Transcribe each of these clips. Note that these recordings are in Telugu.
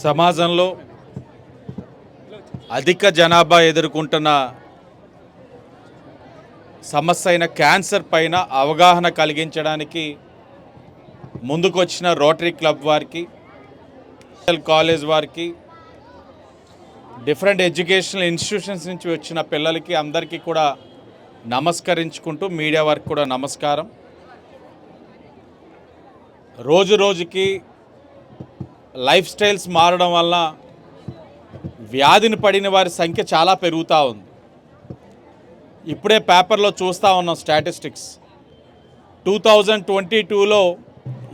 సమాజంలో అధిక జనాభా ఎదుర్కొంటున్న సమస్య అయిన క్యాన్సర్ పైన అవగాహన కలిగించడానికి ముందుకొచ్చిన రోటరీ క్లబ్ వారికి, కాలేజ్ వారికి, డిఫరెంట్ ఎడ్యుకేషనల్ ఇన్స్టిట్యూషన్స్ నుంచి వచ్చిన పిల్లలకి అందరికీ కూడా నమస్కరించుకుంటూ మీడియా వారికి కూడా నమస్కారం. రోజు రోజుకి లైఫ్ స్టైల్స్ మారడం వల్ల వ్యాధిని పడిన వారి సంఖ్య చాలా పెరుగుతూ ఉంది. ఇప్పుడే పేపర్లో చూస్తూ ఉన్నాం స్టాటిస్టిక్స్. 2022లో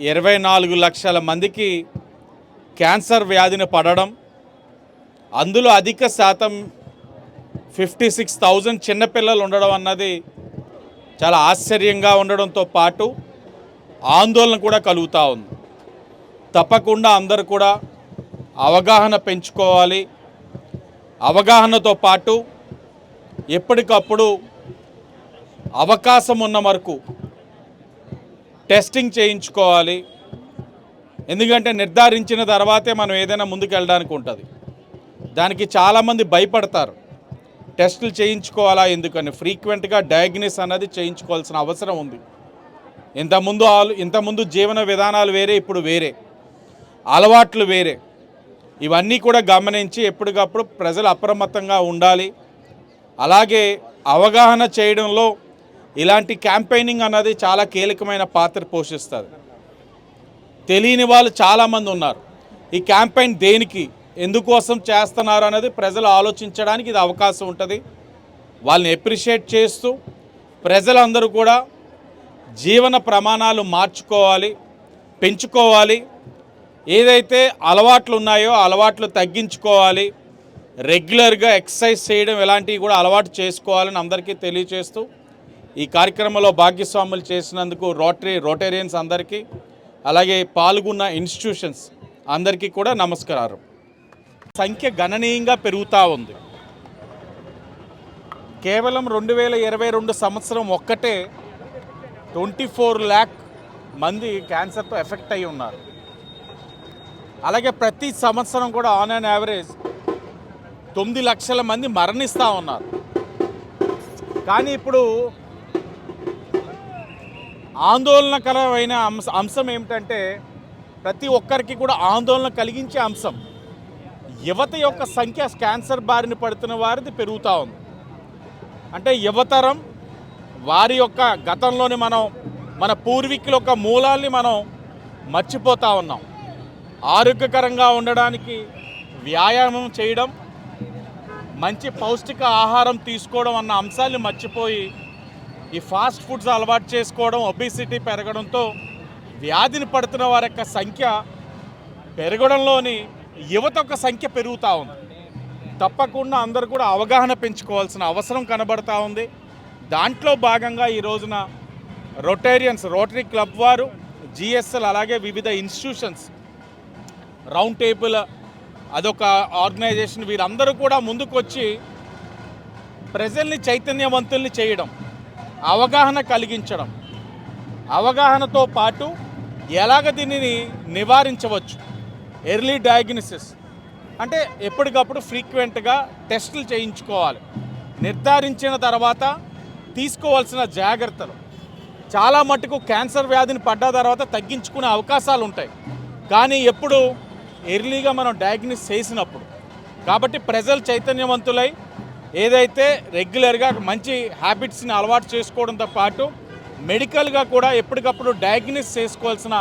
24 లక్షల మందికి క్యాన్సర్ వ్యాధిని పడడం, అందులో అధిక శాతం 56,000 చిన్నపిల్లలు ఉండడం అన్నది చాలా ఆశ్చర్యంగా ఉండడంతో పాటు ఆందోళన కూడా కలుగుతూ ఉంది. తప్పకుండా అందరూ కూడా అవగాహన పెంచుకోవాలి. అవగాహనతో పాటు ఎప్పటికప్పుడు అవకాశం ఉన్న వరకు టెస్టింగ్ చేయించుకోవాలి. ఎందుకంటే నిర్ధారించిన తర్వాతే మనం ఏదైనా ముందుకు వెళ్ళడానికి ఉంటుంది. దానికి చాలామంది భయపడతారు. టెస్టులు చేయించుకోవాలా ఎందుకని. ఫ్రీక్వెంట్గా డయాగ్నోసిస్ అన్నది చేయించుకోవాల్సిన అవసరం ఉంది. ఇంతకుముందు జీవన విధానాలు వేరే, ఇప్పుడు వేరే, అలవాట్లు వేరే. ఇవన్నీ కూడా గమనించి ఎప్పటికప్పుడు ప్రజలు అప్రమత్తంగా ఉండాలి. అలాగే అవగాహన చేయడంలో ఇలాంటి క్యాంపెయినింగ్ అన్నది చాలా కీలకమైన పాత్ర పోషిస్తుంది. తెలియని వాళ్ళు చాలామంది ఉన్నారు. ఈ క్యాంపెయిన్ దేనికి, ఎందుకోసం చేస్తున్నారు అనేది ప్రజలు ఆలోచించడానికి ఇది అవకాశం ఉంటుంది. వాళ్ళని అప్రిషియేట్ చేస్తూ ప్రజలందరూ కూడా జీవన ప్రమాణాలు మార్చుకోవాలి, పెంచుకోవాలి. ఏదైతే అలవాట్లు ఉన్నాయో అలవాట్లు తగ్గించుకోవాలి. రెగ్యులర్గా ఎక్సర్సైజ్ చేయడం ఇలాంటివి కూడా అలవాటు చేసుకోవాలని అందరికీ తెలియజేస్తూ ఈ కార్యక్రమంలో భాగస్వాములు చేసినందుకు రోటేరియన్స్ అందరికీ, అలాగే పాల్గొన్న ఇన్స్టిట్యూషన్స్ అందరికీ కూడా నమస్కారం. సంఖ్య గణనీయంగా పెరుగుతూ ఉంది. కేవలం 2022 సంవత్సరం ఒక్కటే 24 lakh మంది క్యాన్సర్తో ఎఫెక్ట్ అయి ఉన్నారు. అలాగే ప్రతి సంవత్సరం కూడా ఆన్ అండ్ యావరేజ్ 9 లక్షల మంది మరణిస్తూ ఉన్నారు. కానీ ఇప్పుడు ఆందోళనకరమైన అంశం ఏమిటంటే, ప్రతి ఒక్కరికి కూడా ఆందోళన కలిగించే అంశం, యువత యొక్క సంఖ్య క్యాన్సర్ బారిన పడుతున్న వారిది పెరుగుతూ ఉంది. అంటే యువతరం వారి యొక్క గతంలోని మన పూర్వీకుల యొక్క మూలాల్ని మనం మర్చిపోతూ ఉన్నాం. ఆరోగ్యకరంగా ఉండడానికి వ్యాయామం చేయడం, మంచి పౌష్టిక ఆహారం తీసుకోవడం అన్న అంశాన్ని మర్చిపోయి ఈ ఫాస్ట్ ఫుడ్స్ అలవాటు చేసుకోవడం, ఒబేసిటీ పెరగడంతో వ్యాధిని పడుతున్న వారి యొక్క సంఖ్య పెరగడంలోని యువత యొక్క సంఖ్య పెరుగుతూ ఉంది. తప్పకుండా అందరూ కూడా అవగాహన పెంచుకోవాల్సిన అవసరం కనబడతా ఉంది. దాంట్లో భాగంగా ఈ రోజున రోటరీ క్లబ్ వారు, జిఎస్ఎల్, అలాగే వివిధ ఇన్స్టిట్యూషన్స్, రౌండ్ టేబుల్ అదొక ఆర్గనైజేషన్, వీరందరూ కూడా ముందుకొచ్చి ప్రజల్ని చైతన్యవంతుల్ని చేయడం, అవగాహన కలిగించడం, అవగాహనతో పాటు ఎలాగ దీనిని నివారించవచ్చు, ఎర్లీ డయాగ్నోసిస్ అంటే ఎప్పటికప్పుడు ఫ్రీక్వెంట్గా టెస్టులు చేయించుకోవాలి. నిర్ధారించిన తర్వాత తీసుకోవాల్సిన జాగ్రత్తలు, చాలా మటుకు క్యాన్సర్ వ్యాధిని పడ్డ తర్వాత తగ్గించుకునే అవకాశాలు ఉంటాయి. కానీ ఎప్పుడు ఎర్లీగా మనం డయాగ్నోసిస్ చేసినప్పుడు. కాబట్టి ప్రజలు చైతన్యవంతులై ఏదైతే రెగ్యులర్గా మంచి హ్యాబిట్స్ని అలవాటు చేసుకోవడంతో పాటు మెడికల్గా కూడా ఎప్పటికప్పుడు డయాగ్నోసిస్ చేసుకోవాల్సిన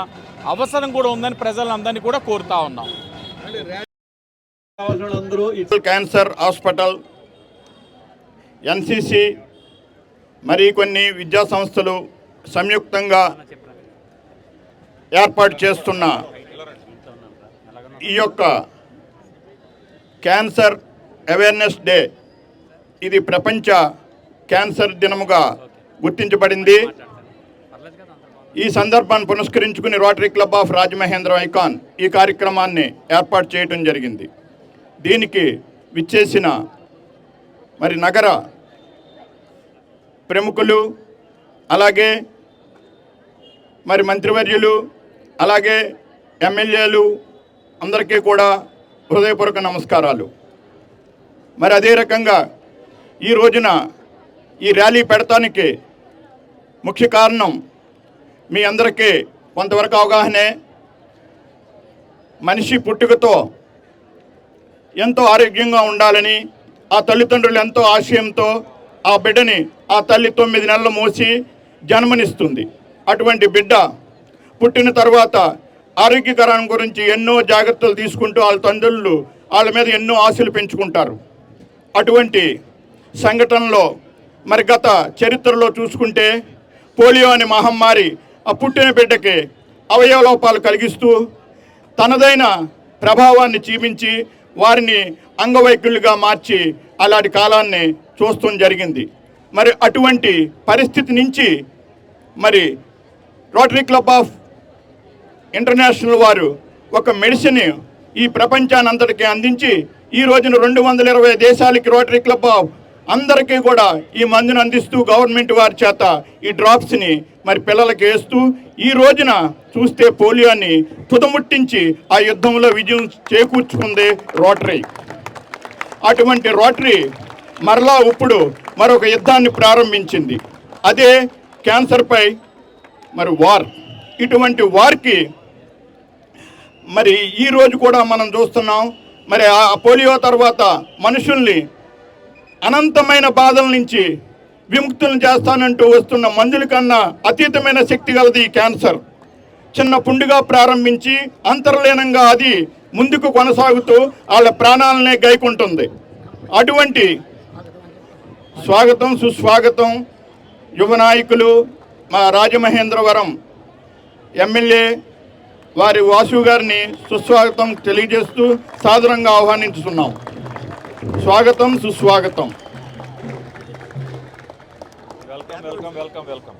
అవసరం కూడా ఉందని ప్రజలందరినీ కూడా కోరుతా ఉన్నాం. క్యాన్సర్ హాస్పిటల్, ఎన్సిసి, మరికొన్ని విద్యా సంస్థలు సంయుక్తంగా ఏర్పాటు చేస్తున్న ఈ యొక్క క్యాన్సర్ అవేర్నెస్ డే, ఇది ప్రపంచ క్యాన్సర్ దినముగా గుర్తించబడింది. ఈ సందర్భాన్ని పురస్కరించుకుని rotary club of Rajamahendram icon ఈ కార్యక్రమాన్ని ఏర్పాటు చేయడం జరిగింది. దీనికి విచ్చేసిన నగర ప్రముఖులు, అలాగే మరి మంత్రివర్యులు అలాగే ఎమ్మెల్యేలు అందరికీ కూడా హృదయపూర్వక నమస్కారాలు. మరి అదే రకంగా ఈ రోజున ఈ ర్యాలీ పెడతానికి ముఖ్య కారణం మీ అందరికీ కొంతవరకు అవగాహనే. మనిషి పుట్టుకతో ఎంతో ఆరోగ్యంగా ఉండాలని ఆ తల్లిదండ్రులు ఎంతో ఆశయంతో ఆ బిడ్డని ఆ తల్లి 9 నెలలు మోసి జన్మనిస్తుంది. అటువంటి బిడ్డ పుట్టిన తర్వాత ఆరోగ్యకరం గురించి ఎన్నో జాగ్రత్తలు తీసుకుంటూ వాళ్ళ తండ్రులు వాళ్ళ మీద ఎన్నో ఆశలు పెంచుకుంటారు. అటువంటి సంఘటనలో మరి గత చరిత్రలో చూసుకుంటే పోలియో అనే మహమ్మారి ఆ పుట్టిన బిడ్డకి అవయవ లోపాలు కలిగిస్తూ తనదైన ప్రభావాన్ని చూపించి వారిని అంగవైకల్యులుగా మార్చి అలాంటి కాలాన్ని చూస్తూ జరిగింది. మరి అటువంటి పరిస్థితి నుంచి మరి రోటరీ క్లబ్ ఆఫ్ ఇంటర్నేషనల్ వారు ఒక మెడిసిన్ ఈ ప్రపంచానంతటికీ అందించి ఈ రోజున 220 దేశాలకి రోటరీ క్లబ్ ఆఫ్ అందరికీ కూడా ఈ మందును అందిస్తూ గవర్నమెంట్ వారి చేత ఈ డ్రాప్స్ని మరి పిల్లలకి వేస్తూ ఈ రోజున చూస్తే పోలియోని తుదముట్టించి ఆ యుద్ధంలో విజయం చేకూర్చుకుంది రోటరీ. అటువంటి రోటరీ మరలా ఇప్పుడు మరొక యుద్ధాన్ని ప్రారంభించింది. అదే క్యాన్సర్పై మరి వార్. ఇటువంటి వార్కి మరి ఈరోజు కూడా మనం చూస్తున్నాం. మరి ఆ పోలియో తర్వాత మనుషుల్ని అనంతమైన బాధల నుంచి విముక్తులను చేస్తానంటూ వస్తున్న మందుల కన్నా అతీతమైన శక్తి గలది ఈ క్యాన్సర్. చిన్న పుండుగా ప్రారంభించి అంతర్లీనంగా అది ముందుకు కొనసాగుతూ వాళ్ళ ప్రాణాలనే గైకుంటుంది. అటువంటి స్వాగతం సుస్వాగతం యువ నాయకులు మా రాజమహేంద్రవరం ఎమ్మెల్యే వారి వాసు గారిని సుస్వాగతం తెలియజేస్తూ సాదరంగా ఆహ్వానించుతున్నాం. స్వాగతం సుస్వాగతం. Welcome welcome welcome welcome.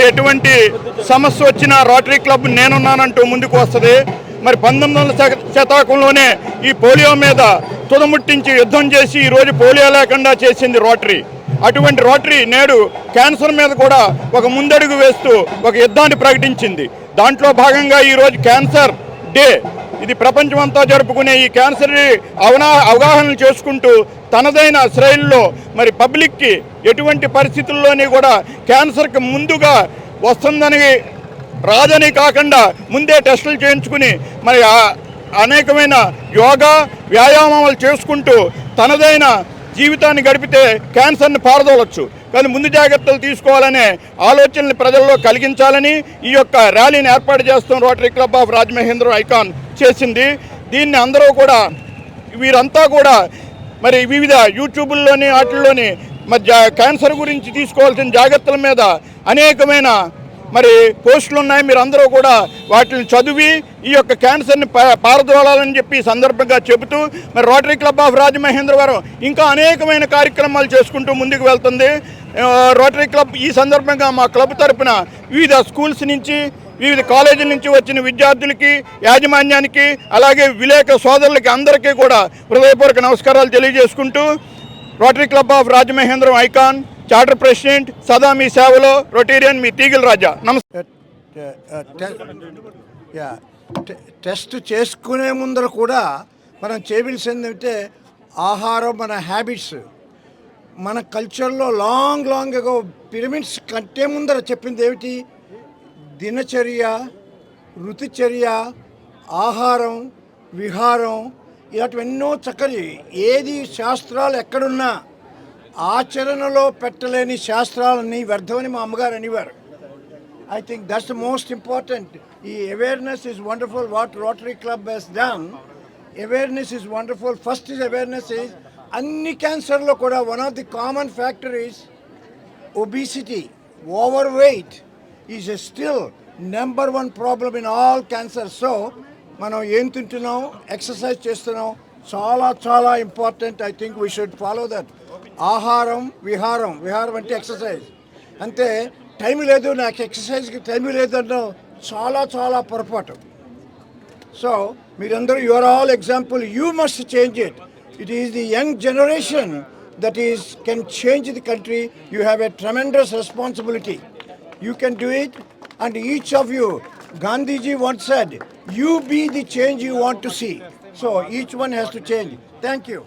ఎటువంటి సమస్య వచ్చినా రోటరీ క్లబ్ నేనున్నానంటూ ముందుకు వస్తుంది. మరి 19వ శతాబ్దంలోనే ఈ పోలియో మీద తుదముట్టించి యుద్ధం చేసి ఈరోజు పోలియో లేకుండా చేసింది రోటరీ. అటువంటి రోటరీ నేడు క్యాన్సర్ మీద కూడా ఒక ముందడుగు వేస్తూ ఒక యుద్ధాన్ని ప్రకటించింది. దాంట్లో భాగంగా ఈరోజు క్యాన్సర్ డే, ఇది ప్రపంచమంతా జరుపుకునే ఈ క్యాన్సర్ అవగాహన చేసుకుంటూ తనదైన శ్రేణుల్లో మరి పబ్లిక్కి ఎటువంటి పరిస్థితుల్లోని కూడా క్యాన్సర్కి ముందుగా వస్తుందని రాదని కాకుండా ముందే టెస్టులు చేయించుకుని మరి అనేకమైన యోగా వ్యాయామాలు చేసుకుంటూ తనదైన జీవితాన్ని గడిపితే క్యాన్సర్ని పారదోలొచ్చు. కానీ ముందు జాగ్రత్తలు తీసుకోవాలనే ఆలోచనని ప్రజల్లో కలిగించాలని ఈ యొక్క ర్యాలీని ఏర్పాటు చేస్తాం rotary club of Rajamahendra icon చేసింది. దీన్ని అందరూ కూడా వీరంతా కూడా మరి వివిధ యూట్యూబుల్లోని వాటిల్లోని మరి క్యాన్సర్ గురించి తీసుకోవాల్సిన జాగ్రత్తల మీద అనేకమైన మరి పోస్టులు ఉన్నాయి. మీరు అందరూ కూడా వాటిని చదివి ఈ యొక్క క్యాన్సర్ని పారదోలాలని చెప్పి సందర్భంగా చెబుతూ మరి రోటరీ క్లబ్ ఆఫ్ రాజమహేంద్రవరం ఇంకా అనేకమైన కార్యక్రమాలు చేసుకుంటూ ముందుకు వెళ్తుంది. రోటరీ క్లబ్ ఈ సందర్భంగా మా క్లబ్ తరపున వివిధ స్కూల్స్ నుంచి వివిధ కాలేజీల నుంచి వచ్చిన విద్యార్థులకి యాజమాన్యానికి అలాగే విలేక సోదరులకి అందరికీ కూడా హృదయపూర్వక నమస్కారాలు తెలియజేసుకుంటూ rotary club of Rajamahendram icon charter president సదా మీ సేవలో రొటేరియన్ మీ తీగల రాజా. నమస్తే. టెస్ట్ చేసుకునే ముందర కూడా మనం చేయవలసింది అంటే ఆహారం, మన హ్యాబిట్స్, మన కల్చర్లో లాంగ్ అగో పిరమిడ్స్ కంటే ముందర చెప్పింది ఏమిటి? దినచర్య, ఋతుచర్య, ఆహారం, విహారం, ఇలాంటివి ఎన్నో చక్కని ఏది శాస్త్రాలు ఎక్కడున్నా ఆచరణలో పెట్టలేని శాస్త్రాలన్నీ వ్యర్థమని మా అమ్మగారు అనేవారు. I think that's the most important. Awareness is wonderful. What Rotary Club has done, awareness is wonderful. First is awareness is anni cancer lo kuda one of the common factor is obesity. Overweight is still number one problem in all cancer. So మనం ఏం తింటున్నాం, ఎక్సర్సైజ్ చేస్తున్నాం, చాలా important. I think we should follow that. ఆహారం, విహారం అంటే ఎక్సర్సైజ్. అంతే టైం లేదు, నాకు ఎక్సర్సైజ్కి టైం లేదు అనడం చాలా పొరపాటు. సో మీరందరూ your all example. You must change it. It is the young generation that can change the country. You have a tremendous responsibility. You can do it, and each of you, Gandhiji once said, you be the change you want to see. So each one has to change. Thank you.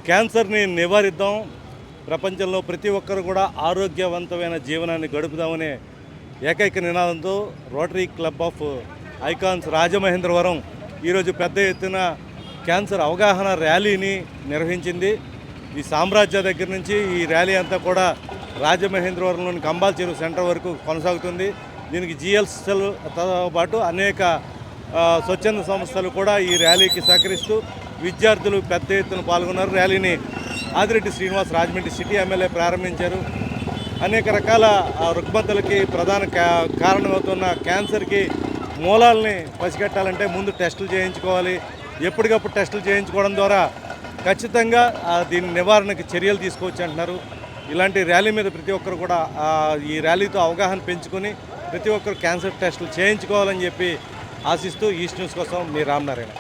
క్యాన్సర్ని నివారిద్దాం, ప్రపంచంలో ప్రతి ఒక్కరు కూడా ఆరోగ్యవంతమైన జీవనాన్ని గడుపుదామనే ఏకైక నినాదంతో rotary club of icons Rajamahendravaram ఈరోజు పెద్ద ఎత్తున క్యాన్సర్ అవగాహన ర్యాలీని నిర్వహించింది. ఈ సామ్రాజ్య దగ్గర నుంచి ఈ ర్యాలీ అంతా కూడా రాజమహేంద్రవరంలోని కంబాల్ చెరువు సెంటర్ వరకు కొనసాగుతుంది. దీనికి జిఎల్సీతో పాటు అనేక స్వచ్ఛంద సంస్థలు కూడా ఈ ర్యాలీకి సహకరిస్తూ విద్యార్థులు పెద్ద ఎత్తున పాల్గొన్నారు. ర్యాలీని ఆదిరెడ్డి శ్రీనివాస్ రాజమండ్రి సిటీ ఎమ్మెల్యే ప్రారంభించారు. అనేక రకాల రుగ్మతలకి ప్రధాన కారణమవుతున్న క్యాన్సర్కి మూలాలని పసిగట్టాలంటే ముందు టెస్టులు చేయించుకోవాలి. ఎప్పటికప్పుడు టెస్టులు చేయించుకోవడం ద్వారా ఖచ్చితంగా దీని నివారణకి చర్యలు తీసుకోవచ్చు అంటున్నారు. ఇలాంటి ర్యాలీ మీద ప్రతి ఒక్కరు కూడా ఈ ర్యాలీతో అవగాహన పెంచుకొని ప్రతి ఒక్కరు క్యాన్సర్ టెస్టులు చేయించుకోవాలని చెప్పి ఆశిస్తూ ఈస్ట్ న్యూస్ కోసం మీ రామనారాయణ.